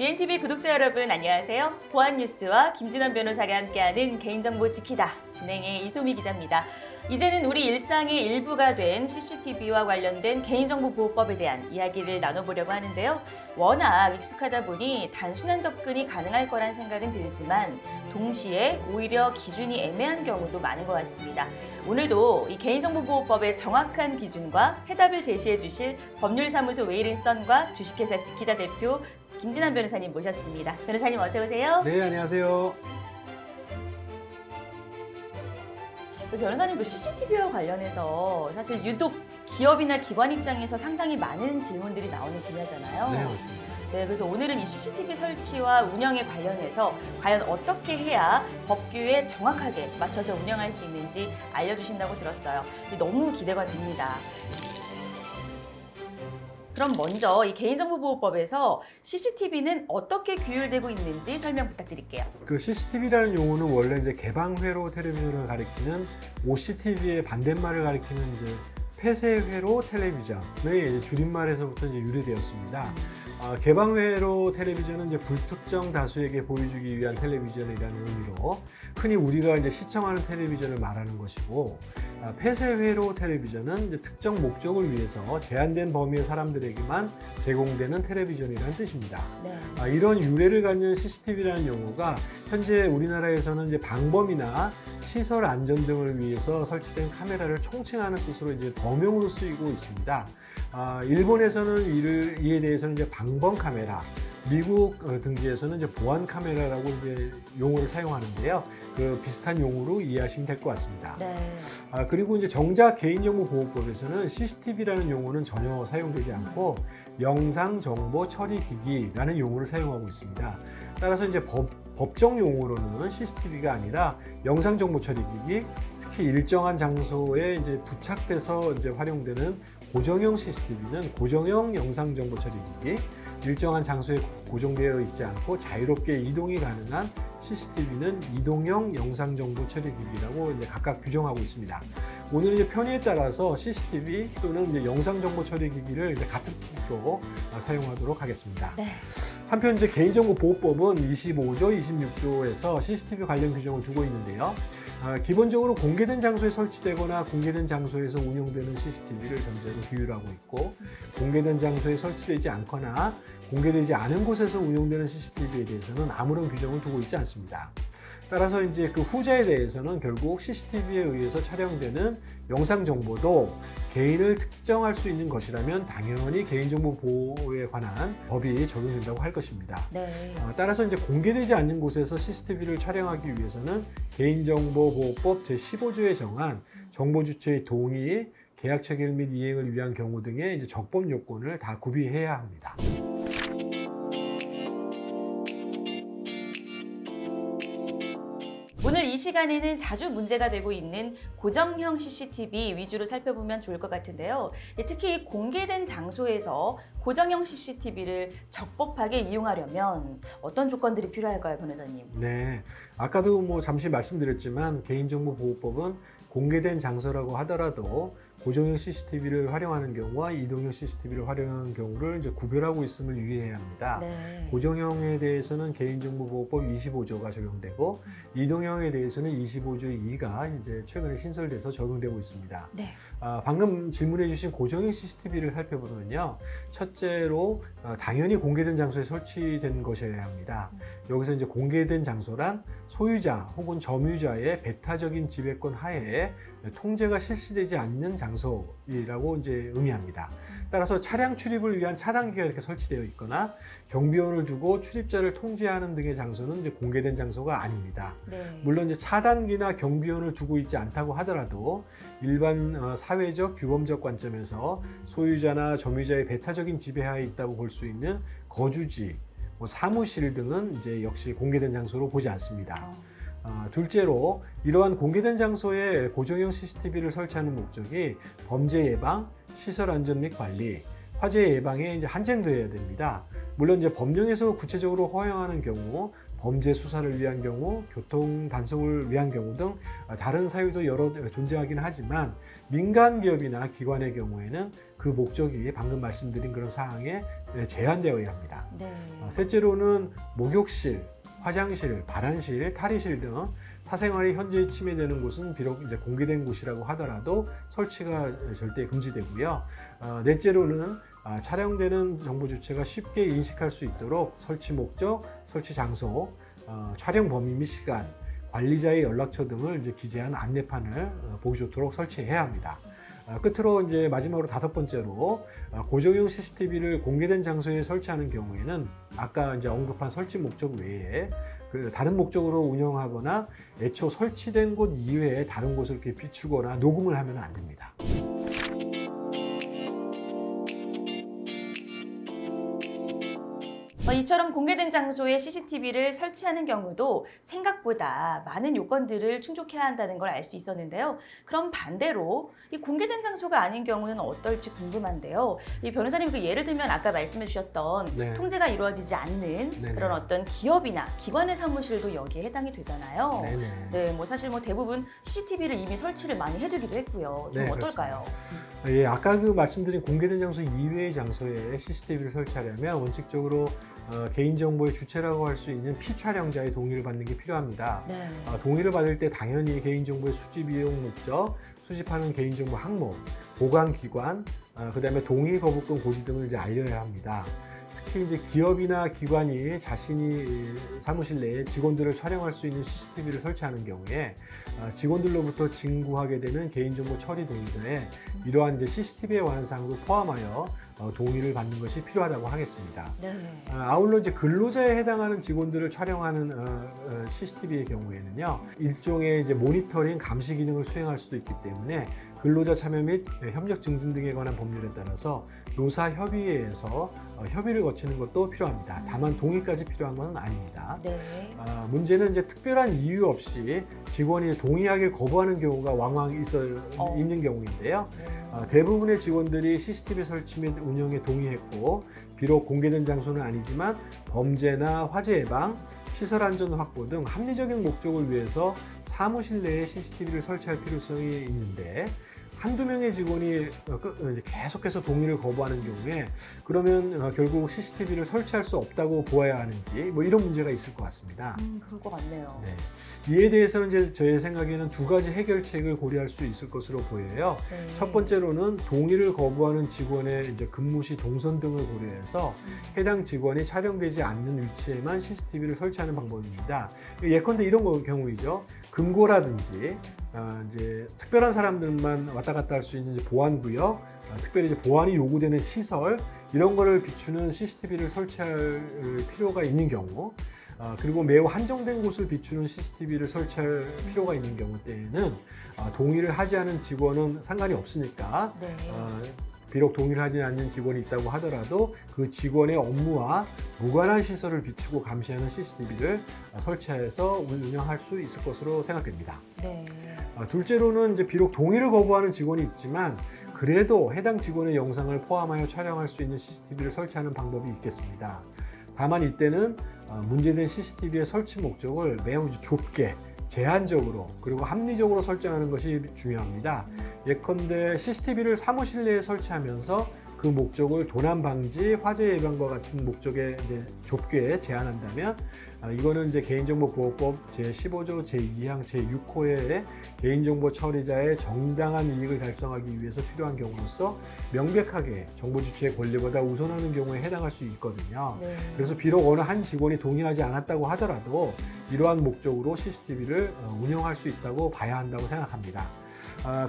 BNTV 구독자 여러분 안녕하세요. 보안 뉴스와 김진원 변호사가 함께하는 개인정보 지키다 진행의 이소미 기자입니다. 이제는 우리 일상의 일부가 된 CCTV와 관련된 개인정보보호법에 대한 이야기를 나눠보려고 하는데요. 워낙 익숙하다 보니 단순한 접근이 가능할 거란 생각은 들지만 동시에 오히려 기준이 애매한 경우도 많은 것 같습니다. 오늘도 이 개인정보보호법의 정확한 기준과 해답을 제시해 주실 법률사무소 웨이른선과 주식회사 지키다 대표 김진원 변호사님 모셨습니다. 변호사님 어서 오세요. 네, 안녕하세요. 변호사님 그 CCTV와 관련해서 사실 유독 기업이나 기관 입장에서 상당히 많은 질문들이 나오는 분야잖아요. 네, 맞습니다. 네, 그래서 오늘은 이 CCTV 설치와 운영에 관련해서 과연 어떻게 해야 법규에 정확하게 맞춰서 운영할 수 있는지 알려주신다고 들었어요. 너무 기대가 됩니다. 그럼 먼저 이 개인정보보호법에서 CCTV는 어떻게 규율되고 있는지 설명 부탁드릴게요. 그 CCTV라는 용어는 원래 이제 개방회로 텔레비전을 가리키는 OCTV의 반대말을 가리키는 이제 폐쇄회로 텔레비전의 줄임말에서부터 이제 유래되었습니다. 개방회로 텔레비전은 이제 불특정 다수에게 보여주기 위한 텔레비전이라는 의미로 흔히 우리가 이제 시청하는 텔레비전을 말하는 것이고, 폐쇄회로 텔레비전은 이제 특정 목적을 위해서 제한된 범위의 사람들에게만 제공되는 텔레비전이라는 뜻입니다. 네. 이런 유래를 갖는 CCTV라는 용어가 현재 우리나라에서는 이제 방범이나 시설 안전 등을 위해서 설치된 카메라를 총칭하는 뜻으로 이제 범용으로 쓰이고 있습니다. 일본에서는 이에 대해서는 이제 방범 카메라, 미국 등지에서는 이제 보안 카메라라고 이제 용어를 사용하는데요. 그 비슷한 용어로 이해하시면 될 것 같습니다. 네. 그리고 이제 정작 개인정보보호법에서는 CCTV라는 용어는 전혀 사용되지 않고 영상 정보 처리 기기라는 용어를 사용하고 있습니다. 따라서 이제 법정 용어로는 CCTV가 아니라 영상 정보 처리 기기, 특히 일정한 장소에 이제 부착돼서 이제 활용되는 고정형 CCTV는 고정형 영상 정보 처리 기기, 일정한 장소에 고정되어 있지 않고 자유롭게 이동이 가능한 CCTV는 이동형 영상 정보 처리 기기라고 이제 각각 규정하고 있습니다. 오늘 이제 편의에 따라서 CCTV 또는 이제 영상 정보 처리 기기를 이제 같은 뜻으로 사용하도록 하겠습니다. 네. 한편 이제 개인정보보호법은 25조, 26조에서 CCTV 관련 규정을 두고 있는데요. 기본적으로 공개된 장소에 설치되거나 공개된 장소에서 운영되는 CCTV를 전제로 규율하고 있고, 공개된 장소에 설치되지 않거나 공개되지 않은 곳에서 운영되는 CCTV에 대해서는 아무런 규정을 두고 있지 않습니다. 따라서 이제 그 후자에 대해서는 결국 CCTV에 의해서 촬영되는 영상 정보도 개인을 특정할 수 있는 것이라면 당연히 개인정보 보호에 관한 법이 적용된다고 할 것입니다. 네. 따라서 이제 공개되지 않는 곳에서 CCTV를 촬영하기 위해서는 개인정보보호법 제15조에 정한 정보 주체의 동의, 계약 체결 및 이행을 위한 경우 등의 이제 적법 요건을 다 구비해야 합니다. 오늘 이 시간에는 자주 문제가 되고 있는 고정형 CCTV 위주로 살펴보면 좋을 것 같은데요. 특히 공개된 장소에서 고정형 CCTV를 적법하게 이용하려면 어떤 조건들이 필요할까요, 변호사님? 네, 아까도 뭐 잠시 말씀드렸지만 개인정보보호법은 공개된 장소라고 하더라도 고정형 CCTV를 활용하는 경우와 이동형 CCTV를 활용하는 경우를 이제 구별하고 있음을 유의해야 합니다. 네. 고정형에 대해서는 개인정보보호법 25조가 적용되고 이동형에 대해서는 25조 2가 이제 최근에 신설돼서 적용되고 있습니다. 네. 방금 질문해주신 고정형 CCTV를 살펴보면요, 첫째로 당연히 공개된 장소에 설치된 것이어야 합니다. 여기서 이제 공개된 장소란 소유자 혹은 점유자의 배타적인 지배권 하에 통제가 실시되지 않는 장소라고 이제 의미합니다. 따라서 차량 출입을 위한 차단기가 이렇게 설치되어 있거나 경비원을 두고 출입자를 통제하는 등의 장소는 이제 공개된 장소가 아닙니다. 네. 물론 이제 차단기나 경비원을 두고 있지 않다고 하더라도 일반 사회적 규범적 관점에서 소유자나 점유자의 배타적인 지배하에 있다고 볼 수 있는 거주지, 사무실 등은 이제 역시 공개된 장소로 보지 않습니다. 둘째로 이러한 공개된 장소에 고정형 CCTV를 설치하는 목적이 범죄 예방, 시설 안전 및 관리, 화재 예방에 이제 한정되어야 됩니다. 물론 이제 법령에서 구체적으로 허용하는 경우 범죄 수사를 위한 경우, 교통 단속을 위한 경우 등 다른 사유도 여러 존재하긴 하지만 민간 기업이나 기관의 경우에는 그 목적이 방금 말씀드린 그런 사항에 제한되어야 합니다. 네. 셋째로는 목욕실, 화장실, 발안실, 탈의실 등 사생활이 현저히 침해되는 곳은 비록 이제 공개된 곳이라고 하더라도 설치가 절대 금지되고요. 넷째로는 촬영되는 정보 주체가 쉽게 인식할 수 있도록 설치 목적, 설치 장소, 촬영 범위 및 시간, 관리자의 연락처 등을 이제 기재한 안내판을 보기 좋도록 설치해야 합니다. 끝으로 이제 마지막으로 5번째로 고정용 CCTV를 공개된 장소에 설치하는 경우에는 아까 이제 언급한 설치 목적 외에 그 다른 목적으로 운영하거나 애초 설치된 곳 이외에 다른 곳을 이렇게 비추거나 녹음을 하면 안 됩니다. 이처럼 공개된 장소에 CCTV를 설치하는 경우도 생각보다 많은 요건들을 충족해야 한다는 걸 알 수 있었는데요. 그럼 반대로 이 공개된 장소가 아닌 경우는 어떨지 궁금한데요. 이 변호사님 그 예를 들면 아까 말씀해 주셨던 네. 통제가 이루어지지 않는 네네. 그런 어떤 기업이나 기관의 사무실도 여기에 해당이 되잖아요. 네네. 네, 뭐 사실 뭐 대부분 CCTV를 이미 설치를 많이 해두기도 했고요. 좀 네, 어떨까요? 예, 아까 그 말씀드린 공개된 장소 이외의 장소에 CCTV를 설치하려면 원칙적으로 개인정보의 주체라고 할 수 있는 피촬영자의 동의를 받는 게 필요합니다. 네. 동의를 받을 때 당연히 개인정보의 수집 이용 목적, 수집하는 개인정보 항목, 보관기관, 그 다음에 동의 거부권 고지 등을 이제 알려야 합니다. 특히 이제 기업이나 기관이 자신이 사무실 내에 직원들을 촬영할 수 있는 CCTV를 설치하는 경우에 직원들로부터 징구하게 되는 개인정보 처리 동의서에 이러한 이제 CCTV에 관한 사항도 포함하여 동의를 받는 것이 필요하다고 하겠습니다. 네. 아울러 이제 근로자에 해당하는 직원들을 촬영하는 CCTV의 경우에는요, 일종의 이제 모니터링 감시 기능을 수행할 수도 있기 때문에 근로자 참여 및 협력 증진 등에 관한 법률에 따라서 노사협의회에서 협의를 거치는 것도 필요합니다. 다만 동의까지 필요한 것은 아닙니다. 네. 문제는 이제 특별한 이유 없이 직원이 동의하길 거부하는 경우가 왕왕 있는 경우인데요. 대부분의 직원들이 CCTV 설치 및 운영에 동의했고 비록 공개된 장소는 아니지만 범죄나 화재 예방, 시설 안전 확보 등 합리적인 목적을 위해서 사무실 내에 CCTV를 설치할 필요성이 있는데 한두 명의 직원이 계속해서 동의를 거부하는 경우에 그러면 결국 CCTV를 설치할 수 없다고 보아야 하는지 뭐 이런 문제가 있을 것 같습니다. 그럴 것 같네요. 네. 이에 대해서는 이제 제 생각에는 두 가지 해결책을 고려할 수 있을 것으로 보여요. 네. 첫 번째로는 동의를 거부하는 직원의 이제 근무 시 동선 등을 고려해서 해당 직원이 촬영되지 않는 위치에만 CCTV를 설치하는 방법입니다. 예컨대 이런 경우이죠. 금고라든지 이제 특별한 사람들만 왔다 갔다 할 수 있는 이제 보안구역, 특별히 이제 보안이 요구되는 시설 이런 거를 비추는 CCTV를 설치할 필요가 있는 경우, 그리고 매우 한정된 곳을 비추는 CCTV를 설치할 필요가 있는 경우 때에는 동의를 하지 않은 직원은 상관이 없으니까 네. 비록 동의를 하지 않는 직원이 있다고 하더라도 그 직원의 업무와 무관한 시설을 비추고 감시하는 CCTV를 설치해서 운영할 수 있을 것으로 생각됩니다. 네. 둘째로는 이제 비록 동의를 거부하는 직원이 있지만 그래도 해당 직원의 영상을 포함하여 촬영할 수 있는 CCTV를 설치하는 방법이 있겠습니다. 다만 이때는 문제된 CCTV의 설치 목적을 매우 좁게 제한적으로 그리고 합리적으로 설정하는 것이 중요합니다. 예컨대 CCTV를 사무실 내에 설치하면서 그 목적을 도난 방지, 화재 예방과 같은 목적에 이제 좁게 제한한다면 이거는 이제 개인정보보호법 제15조 제2항 제6호의 개인정보 처리자의 정당한 이익을 달성하기 위해서 필요한 경우로서 명백하게 정보 주체의 권리보다 우선하는 경우에 해당할 수 있거든요. 네. 그래서 비록 어느 한 직원이 동의하지 않았다고 하더라도 이러한 목적으로 CCTV를 운영할 수 있다고 봐야 한다고 생각합니다.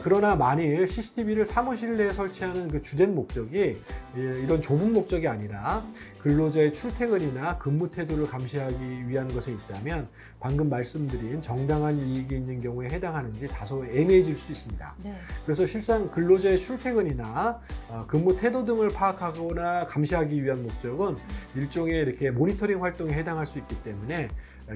그러나 만일 CCTV를 사무실 내에 설치하는 그 주된 목적이 이런 좁은 목적이 아니라 근로자의 출퇴근이나 근무 태도를 감시하기 위한 것에 있다면 방금 말씀드린 정당한 이익이 있는 경우에 해당하는지 다소 애매해질 수 있습니다. 네. 그래서 실상 근로자의 출퇴근이나 근무 태도 등을 파악하거나 감시하기 위한 목적은 일종의 이렇게 모니터링 활동에 해당할 수 있기 때문에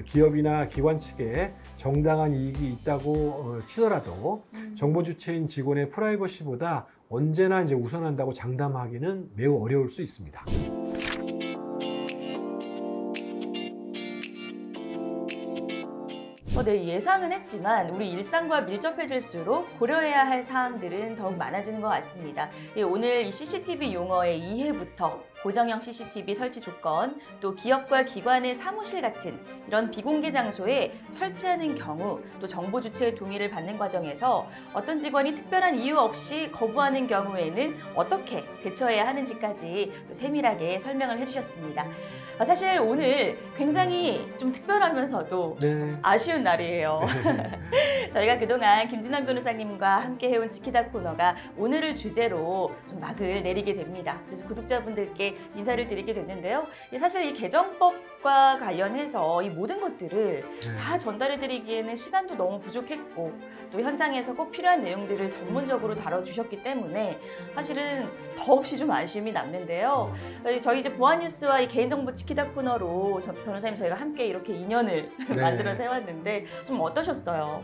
기업이나 기관 측에 정당한 이익이 있다고 치더라도 정보 주체인 직원의 프라이버시보다 언제나 이제 우선한다고 장담하기는 매우 어려울 수 있습니다. 네, 예상은 했지만 우리 일상과 밀접해질수록 고려해야 할 사항들은 더욱 많아지는 것 같습니다. 오늘 이 CCTV 용어의 이해부터 고정형 CCTV 설치 조건, 또 기업과 기관의 사무실 같은 이런 비공개 장소에 설치하는 경우, 또 정보 주체의 동의를 받는 과정에서 어떤 직원이 특별한 이유 없이 거부하는 경우에는 어떻게 대처해야 하는지까지 또 세밀하게 설명을 해주셨습니다. 사실 오늘 굉장히 좀 특별하면서도 네. 아쉬운 날이에요. 네. 저희가 그동안 김진환 변호사님과 함께 해온 지키다 코너가 오늘을 주제로 좀 막을 내리게 됩니다. 그래서 구독자분들께 인사를 드리게 됐는데요. 사실 이 개정법과 관련해서 이 모든 것들을 네. 다 전달해드리기에는 시간도 너무 부족했고 또 현장에서 꼭 필요한 내용들을 전문적으로 다뤄주셨기 때문에 사실은 더없이 좀 아쉬움이 남는데요. 저희 이제 보안뉴스와 이 개인정보 지키다 코너로 변호사님 저희가 함께 이렇게 인연을 네. 만들어 세웠는데 좀 어떠셨어요?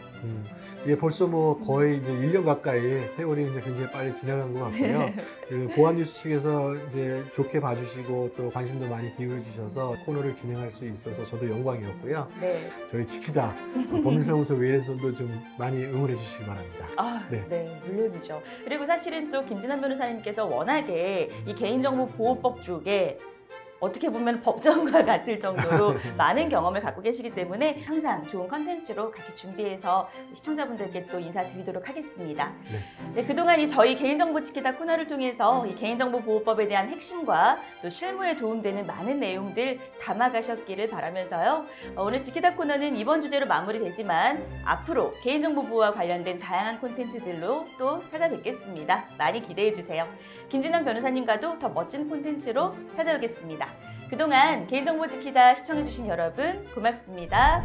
이게 벌써 뭐 거의 이제 1년 가까이 세월이 이제 굉장히 빨리 지나간 것 같고요. 네. 그 보안뉴스 측에서 이제 좋게 봐주시고 또 관심도 많이 기울여주셔서 코너를 진행할 수 있어서 저도 영광이었고요. 네. 저희 지키다 법률사무소 외에서도 좀 많이 응원해 주시기 바랍니다. 네. 네. 물론이죠. 그리고 사실은 또 김진환 변호사님께서 워낙에 이 개인정보 보호법 쪽에 어떻게 보면 법정과 같을 정도로 많은 경험을 갖고 계시기 때문에 항상 좋은 컨텐츠로 같이 준비해서 시청자분들께 또 인사드리도록 하겠습니다. 네, 그동안 이 저희 개인정보 지키다 코너를 통해서 이 개인정보 보호법에 대한 핵심과 또 실무에 도움되는 많은 내용들 담아가셨기를 바라면서요. 오늘 지키다 코너는 이번 주제로 마무리되지만 앞으로 개인정보 보호와 관련된 다양한 콘텐츠들로 또 찾아뵙겠습니다. 많이 기대해주세요. 김진환 변호사님과도 더 멋진 콘텐츠로 찾아오겠습니다. 그동안 개인정보 지키다 시청해주신 여러분 고맙습니다.